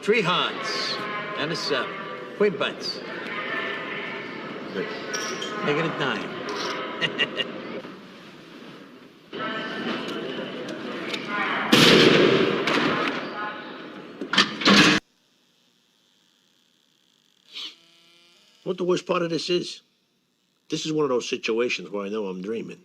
Three hearts and a 7. Queen bites. Good. Make it a 9. What the worst part of this is? This is one of those situations where I know I'm dreaming.